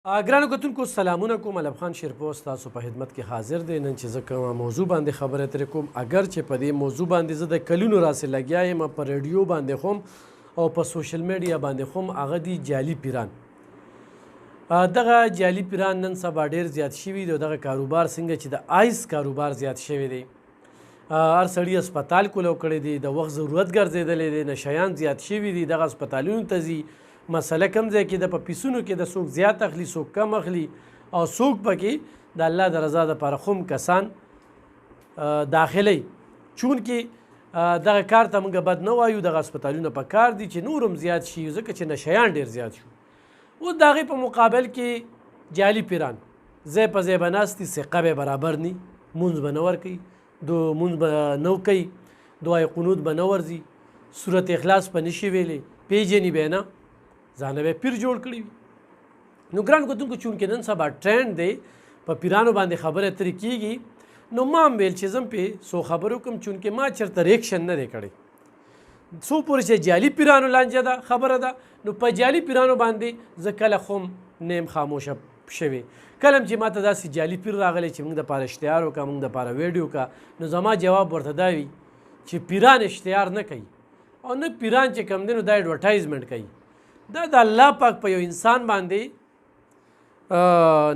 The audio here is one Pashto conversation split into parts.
ګرانو کتونکو سلامونه کوم. علب خان شیرپوست تاسو په خدمت کې حاضر دی. نن چې زه کومه موضوع باندې خبرې ترې کوم، اگر چې په دې موضوع باندې زه د کلونو راسې لګیا یم، په ریډیو باندې خو او په سوشل میډیا باندې خو هغه دي جعلي پیران. دغه جعلي پیران نن سبا ډېر زیات شوي دي. دغه کاروبار څنګه چې د آیس کاروبار زیات شوی دی، هر سړي اسپتال کولو کړی دی، د وخت ضرورت ګرځېدلی دی، نشیان زیات شوي دي، دغه اسپتالونو ته ځي. مسله کوم ځای کې د په پیسونو کې د څوک زیات اخلي، څوک کم اخلي، او څوک پکې د الله د رضا دپاره خوم کسان داخلی. چونکې دغه کار ته موږ بد نه وایو، دغه اسپتالونه په کار دي چې نور هم زیات شي، ځکه چې نشیان ډېر زیات شو. اوس د هغې په مقابل کې جعلي پیران ځای په ځای به ناست دي، ثقه به برابر نی، مونځ به نه ورکوي، مونځ به نه کوي، دعای قنوت به نه ورځي، صورت اخلاص به نشي ویلی، پیژني به نه، ځانه به پیر جوړ کړي وي. نو ګران کتونکو چونکې نن سبا ټرینډ دی، په پیرانو باندې خبرې اترې کېږي، نو ما هم ویل چې زه هم پې څو خبرې وکړم، چونکې ما چېرته ریکشن نه دی کړی. څو پورې چې جعلي پیرانو لانجه ده خبره ده، نو په جعلي پیرانو باندې زه کله خو نیم خاموشه شوی. کله چې ما ته داسې جعلي پیر راغلی چې موږ دپاره اشتهار وکړه، موږ دپاره ویډیو وکړه، نو زما جواب ورته دا وي چې پیران اشتهار نه کوي، او نه پیران چې کوم دی نو دا ایډورټایزمنټ کوي. دا د الله پاک په یو انسان باندې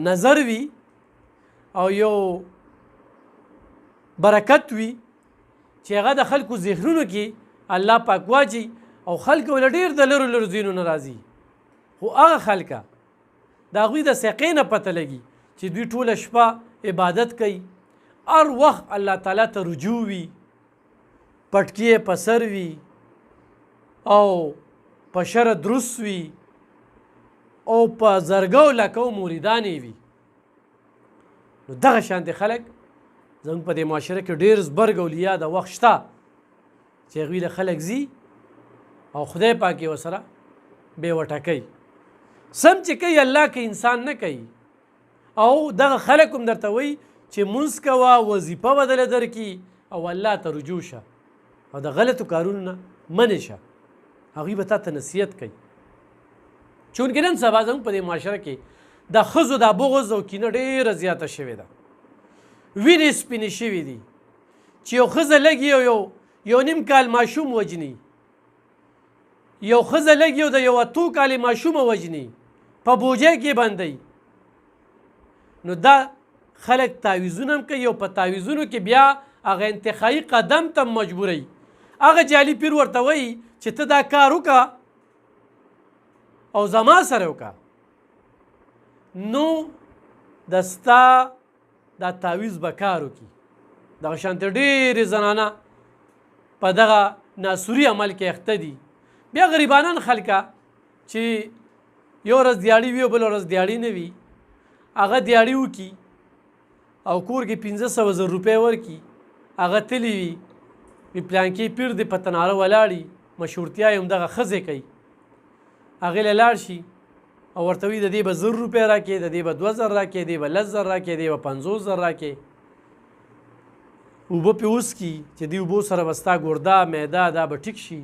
نظر وي او یو برکت وي چې هغه د خلکو ذهنونو کې الله پاک واچي، او خلک ول ډېر د لرو لرو ځایونو نه راځي، خو هغه خلکه د هغوی د ثقې نه پته لګي چې دوی ټوله شپه عبادت کوي، هر وخت الله تعالی ته رجوع وي، پټکي یې په سر وي، او په شرع درست وي، او په زرګو لکو موریدانې وي. نو دغه شانتې خلک زموږ په دې معاشره کې ډېر زبرګ اولیا د وخت شته چې هغوی له خلک ځي او خدای پاک یې ورسره بې وټه کوي. سم چې کوي الله که انسان نه کوي. او دغه خلک هم درته وایي چې مونځ کوه، وظیفه بدله درکړي، او الله ته رجوع شه، او د غلطو کارونو نه منې شه. هغوی به تا ته نصیحت کوي. چونکې نن سبا زموږ په دې معاشره کې د ښځو دا بغض او کینه ډېره زیاته شوې ده. وینې سپینې شوي دي چې یو ښځه لږ یو نیم کال ماشوم وجني، یو ښځه لږ یو د یو اتو کالې ماشومه وجني، په بوجۍ کې بندوي. نو دا خلک تعویضونه هم کوي، او په تعویضونو کې بیا هغه انتخابي قدم ته مجبوروي. هغه جعلي پیر ورته وایي چې ته دا کار وکړه او زما سره وکړه، نو د ستا دا تعویض به کار وکړي. دغه شانتې ډېرې زنانه په دغه ناسوري عمل کې اخته دي. بیا غریبانان خلکه چې یو ورځ دیاړي وي او بله ورځ دیاړي نه وي، هغه دیاړي وکړي او کور کې 500,000 روپۍ ورکړي، هغه تللی وي پلانکې پیر دی په تناره ولاړي، مشهورتیا یې همدغه ښځې کوي، هغې له لاړ شي او ورته وي د دې به 1,000 روپۍ راکړې، د دې به 2,000 راکړې، دې به 10,000 راکړې، دې به 50,000 راکړې. اوبه پې وڅکي چې دې اوبو سره به ستا ګرده معده دا به ټیک شي،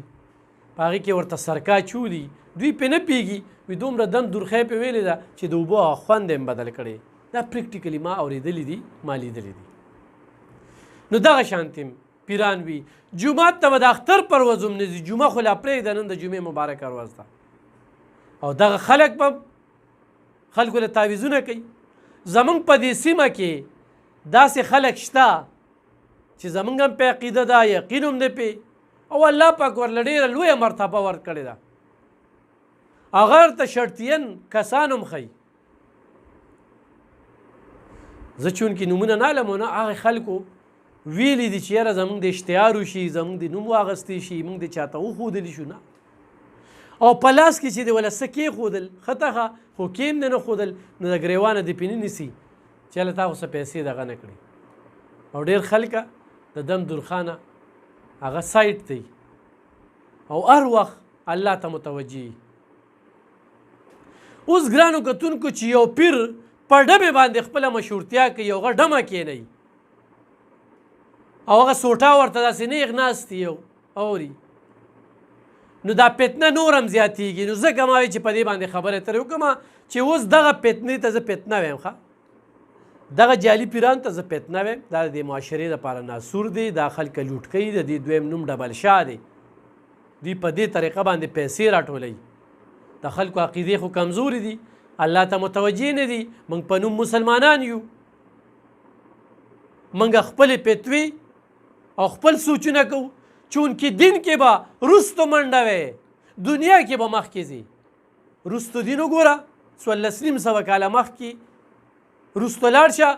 په هغې کې ورته سرکا چولي، دوی پې نه پوهېږي، وي دومره دم درخۍ پې ویلې ده چې د اوبو هغه خوند یې بدل کړی. دا پریکټیکلي ما اورېدلي دي، ما لیدلي دي. نو دغه شانتې پیران وي. جومات ته به د اختر پر ورځ هم نه ځي، جمعه خو لا پرېږده، نن د جمعې مبارکه ورځ ده، او دغه خلک به خلکو له تعویضونه کوي. زمونږ په دې سیمه کې داسې خلک شته چې زمونږ هم پې عقیده ده، یقین هم دی پې، او الله پاک ورله ډېره لویه مرتبه ورکړې ده. هغه ورته شرطین کسان هم ښیي. زه چونکې نومونه نه علم، نه هغې خلکو ویلی دي چې یاره زمونږ د اشتهار وشي، زمونږ د نوم واغستی شي، مونږ د چاته وښودلی شو. نه، او په لاس کې چې د وله څه کېښودل ښه ښه، خو کیم دی نه ښودل، نو د ګریوانه دې پې نه نیسي چې هله تا خو څه پیسې دغه نه کړي. او ډېر خلکه د دم درخانه هغه سایټ دی، او هر وخت الله ته متوجه وي. اوس ګرانو کتونکو چې یو پیر په ډمې باندې خپله مشهورتیا کوي، یو هغه ډمه کېنوي، او هغه سوټا ورته داسې نیغ ناست یو اوري، نو دا فتنه نور هم زیاتېږي. نو ځکه ما وایي چې په دې باندې خبرې ترې وکړم چې اوس دغه فتنې ته زه فتنه ویم، ښه دغه جعلي پیران ته زه فتنه ویم. دا د معاشرې دپاره ناسور دی، دا خلکه لوټ کوي، د دې دویم نوم ډبل شاه دی. دوی په دې طریقه باندې پیسې راټولوي. د خلکو عقیدې خو کمزوري دي، الله ته متوجه نه دي. موږ په نوم مسلمانان یو، موږ خپلې فتوې او خپل سوچونه کوو. چونکې دین کې به رستو منډه وی، دنیا کې به مخکې ځي. رستو دین وګوره 1400 کاله مخکې رستو لاړ شه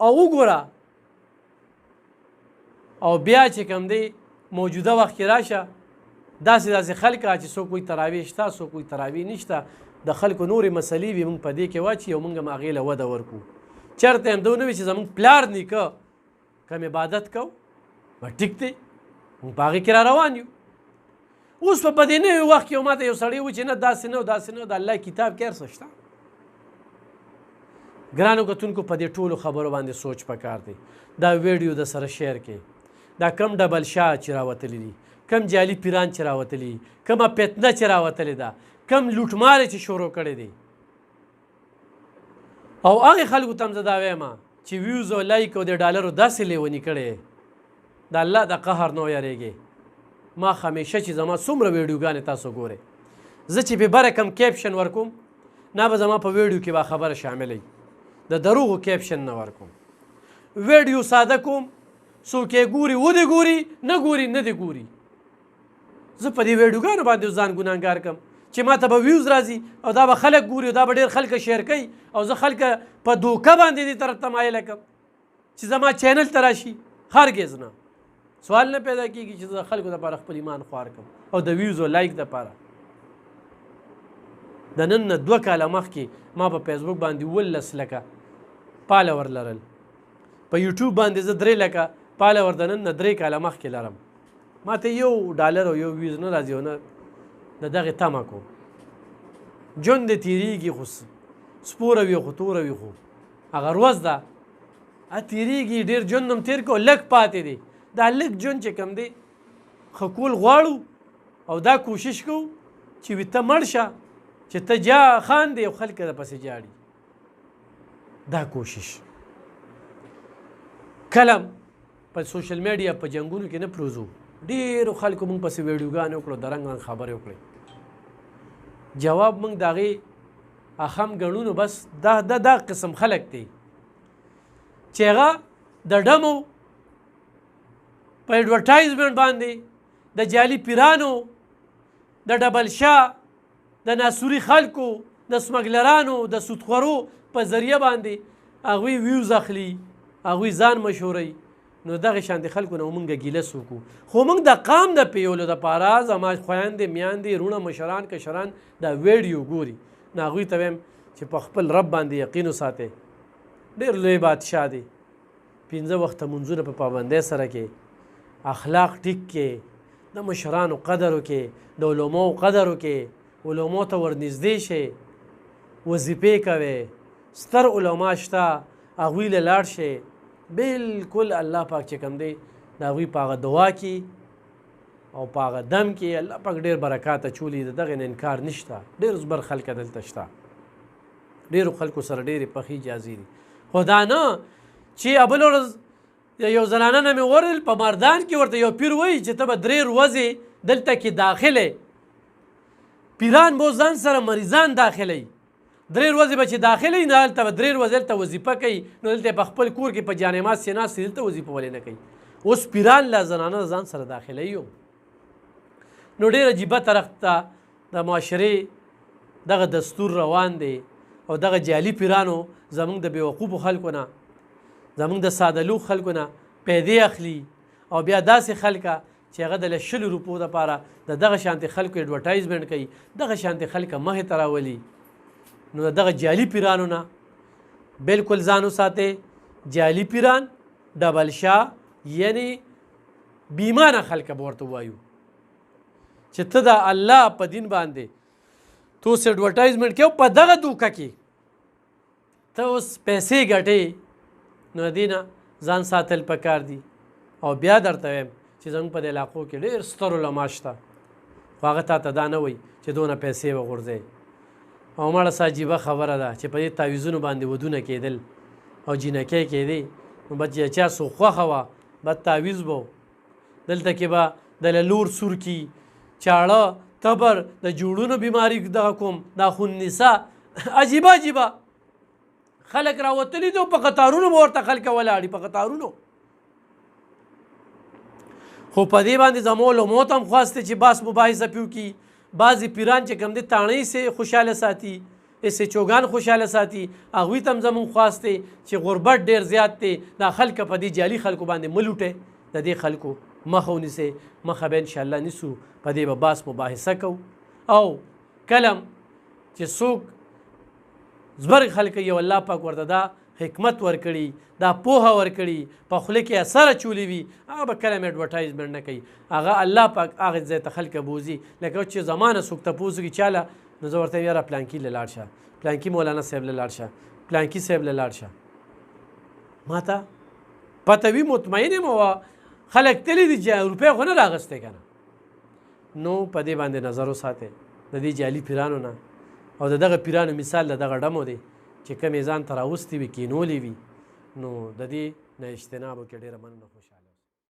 او وګوره، او بیا چې کوم دی موجوده وخت کې راشه، داسې خلک چې څوک وایي تراویح شته، څوک وایي تراویح نشته، د خلکو نورې مسلې وي، موږ په دې کې واچي او موږ هم هغې له وده ورکړو. چېرته هم دا نه وي چې زموږ پلار نیکه کم عبادت کو به ټیک دی، موږ په هغې کې را روان یو. اوس په دې نوي وخت کې ماته یو سړی وایي چې نه داسې نه داسې نه، د الله کتاب کې هر څه شته. ګرانو کتونکو په دې ټولو خبرو باندې سوچ پکار دی. دا ویډیو د سره شیر کې دا کم ډبل شاه چې راوتلی دي، کم جعلي پیران چې راوتلي، کمه فتنه چې راوتلې ده، کم لوټمارې چې شروع کړی دی، او هغې خلکو ته هم زه دا وایم چې ویوز او لایک او د ډالرو داسې لیوني کړی د الله د قهر نه ویریږي. ما همیشه چې زما څومره ویډیوګانې تاسو ګورئ، زه چې په بره کم کیپشن ورکوم نه به زما په ویډیو کې به خبره شاملوي، د دروغو کیپشن نه ورکوم. ویډیو ساده کوم، څوک یې ګوري ودې ګوري، نه ګوري نه دې ګوري. زه په دې ویډیوګانو باندې ځان ګناهګار کړم چې ما ته به ویوز راځي او دا به خلک ګوري او دا به ډېر خلک شیر کوي او زه خلک په دوکه باندې دې طرف ته مایله کړم چې زما چینل ته راشي. هرګز نه، سوال نه پیدا کېږي چې زه خلکو دپاره خپل ایمان خوار کړم او د ویوز او لایک دپاره. د نن نه 2 کاله مخکې ما په فیسبوک باندې 18 لکه فالوور لرل، په یوټیوب باندې زه 3 لکه فالوور د نن نه 3 کاله مخکې لرم. ما ته $1 او 1 ویوز نه راځي او نه د دغې تمه کو. ژوند دې تېرېږي خو سپوره وي خو توره وي، خو هغه ورځ ده تېرېږي. ډېر ژوند هم تېر کړو، لږ پاتې دی. دا لږ ژوند چې کوم دی ښه کول غواړو او دا کوشش کوو چې وي ته مړ شه، چې ته جا خاندې او خلک درپسې جاړي. دا کوشش کله په سوشل میډیا په جنګونو کې نه پروزو. ډېرو خلکو موږ پسې ویډیوګانې وکړو، د رنګ رنګ خبرې وکړې، جواب موږ د هغې اخم ګڼو. نو بس دا قسم خلک دی چې هغه د ډمو په ایډورټایزمنټ باندې د جعلي پیرانو، د ډبل شاه، د ناسوري خلکو، د سمګلرانو، د سودخورو په ذریعه باندې هغوی ویوز اخلي، هغوی ځان مشهوروي. نو دغه شانتې خلکو نه موږ ګیلس وکړو. خو موږ د قام د پیولو دپاره زما خویندې میاندې رونه مشران کشران دا ویډیو ګوري، نو هغوی ته وایم چې په خپل رب باندې یقین وساتئ. ډېر لوی بادشاه دی، 5 وخته منځونه په پابندۍ سره کې، اخلاق ټیک کې، د مشرانو قدر وکړي، د علماو قدر وکړي، علماو ته ورنږدې شئ، وظیفې کوئ، ستر علما شته هغوی له لاړ شئ. بالکل الله پاک چې کوم دی د هغوی په هغه دعا کې او په هغه دم کې الله پاک ډېر برکات اچولی. د دغې نه انکار نشته. ډېر زبر خلک دلته شته، ډېرو خلکو سره ډېرې پخې جازې دي. خو دا نه چې بل ورځ یو زنانه نه مې ورل په مردان کې ورته یو پیر وایي چې ته به 3 ورځې دلته کې داخله پیران به ځان سره مریضان داخلوي، 3 ورځې به چې داخله وي نه هلته به 3 ورځې هلته وظیفه کوي. نو دلته په خپل کور کې په جانماز چې ناست دلته وظیفه ولې نه کوي؟ اوس پیران له زنانه ځان سره داخلوي. نو ډېر عجیبه طرف ته د معاشرې دغه دستور روان دی او دغه جعلي پیرانو زموږ د بېوقوفو خلکو نه، زموږ د سادهلو خلکو نه پیدې اخلي او بیا داسې خلکه چې هغه د 100 روپو دپاره د دغه شانتې خلکو ایډورټایزمنټ کوي، دغه شانتې خلکه مخې ته راولي. نو دغه جعلي پیرانو نه بالکل ځان وساتئ. جعلي پیران، ډبل شاه، یعنی بیمانه خلک به ورته وایو چې ته د الله په دین باندې تو اوس ایډورټایزمنټ کوې په دغه دوکه کې ته اوس پیسې ګټې. نو دې نه ځان ساتل پکار دي. او بیا درته وایم چې زموږ په دې علاقو کې ډېر ستر علما شته، خو هغه تا ته دا نه وایي چې دونه پیسې وغورځئ. او مړه څه عجیبه خبره ده چې په دې تعویزونو باندې ودونه کېدل او جینکۍ کېدې، نو به چې چا څوک خوښه وه بد تعویز به و. دلته کې به د لور سور کی چاړه تبر د جوړونو بیماری دغه کوم دا خوننسا عجیبه عجیبه خلک راوتلي دي په قطارونو به ورته خلک ولاړي په قطارونو. خو په دې باندې زموږ له موت هم خواسته چې باس مباحثه پیو کی. بعضې پیران چې کوم دي تاڼۍ سې خوشحاله ساتي، اسې چوګان خوشحاله ساتي، هغوی ته هم زمونږ خواست دی چې غربت ډېر زیات دی، دا خلک په دې جعلي خلکو باندې مه لوټئ، د دې خلکو مخه ونیسئ. مخه به انشاءالله نیسو، په دې به باس مباحثه کوو. او کلم چې څوک زبرګ خلک یو الله پاک ورته دا حکمت ورکړي، دا پوهه ورکړي، په خوله کې اثر اچولی وي، هغه به کله ایډورټایزمنټ نه کوي. هغه الله پاک هغه ځای ته خلک بوځي. لکه چې زمانه څوک تپوس وکړي چاله، نو زه ورته یاره پلانکي له لاړ شه، پلانکي مولانا صاحب له لاړ شه، پلانکي صاحب له لاړ شه. ما ته پته وي مطمئن یم خلک تللی دي چې روپۍ خو نه راغستی که نه. نو په دې باندې نظر وساتئ د دې جعلي پیرانو نه. او د دغه پیرانو مثال د دغه ډمو دی چې کومې ځان ته راوستې وي کینولې وي، نو د دې نه اجتناب وکړي. ډېره مننه، خوشحاله.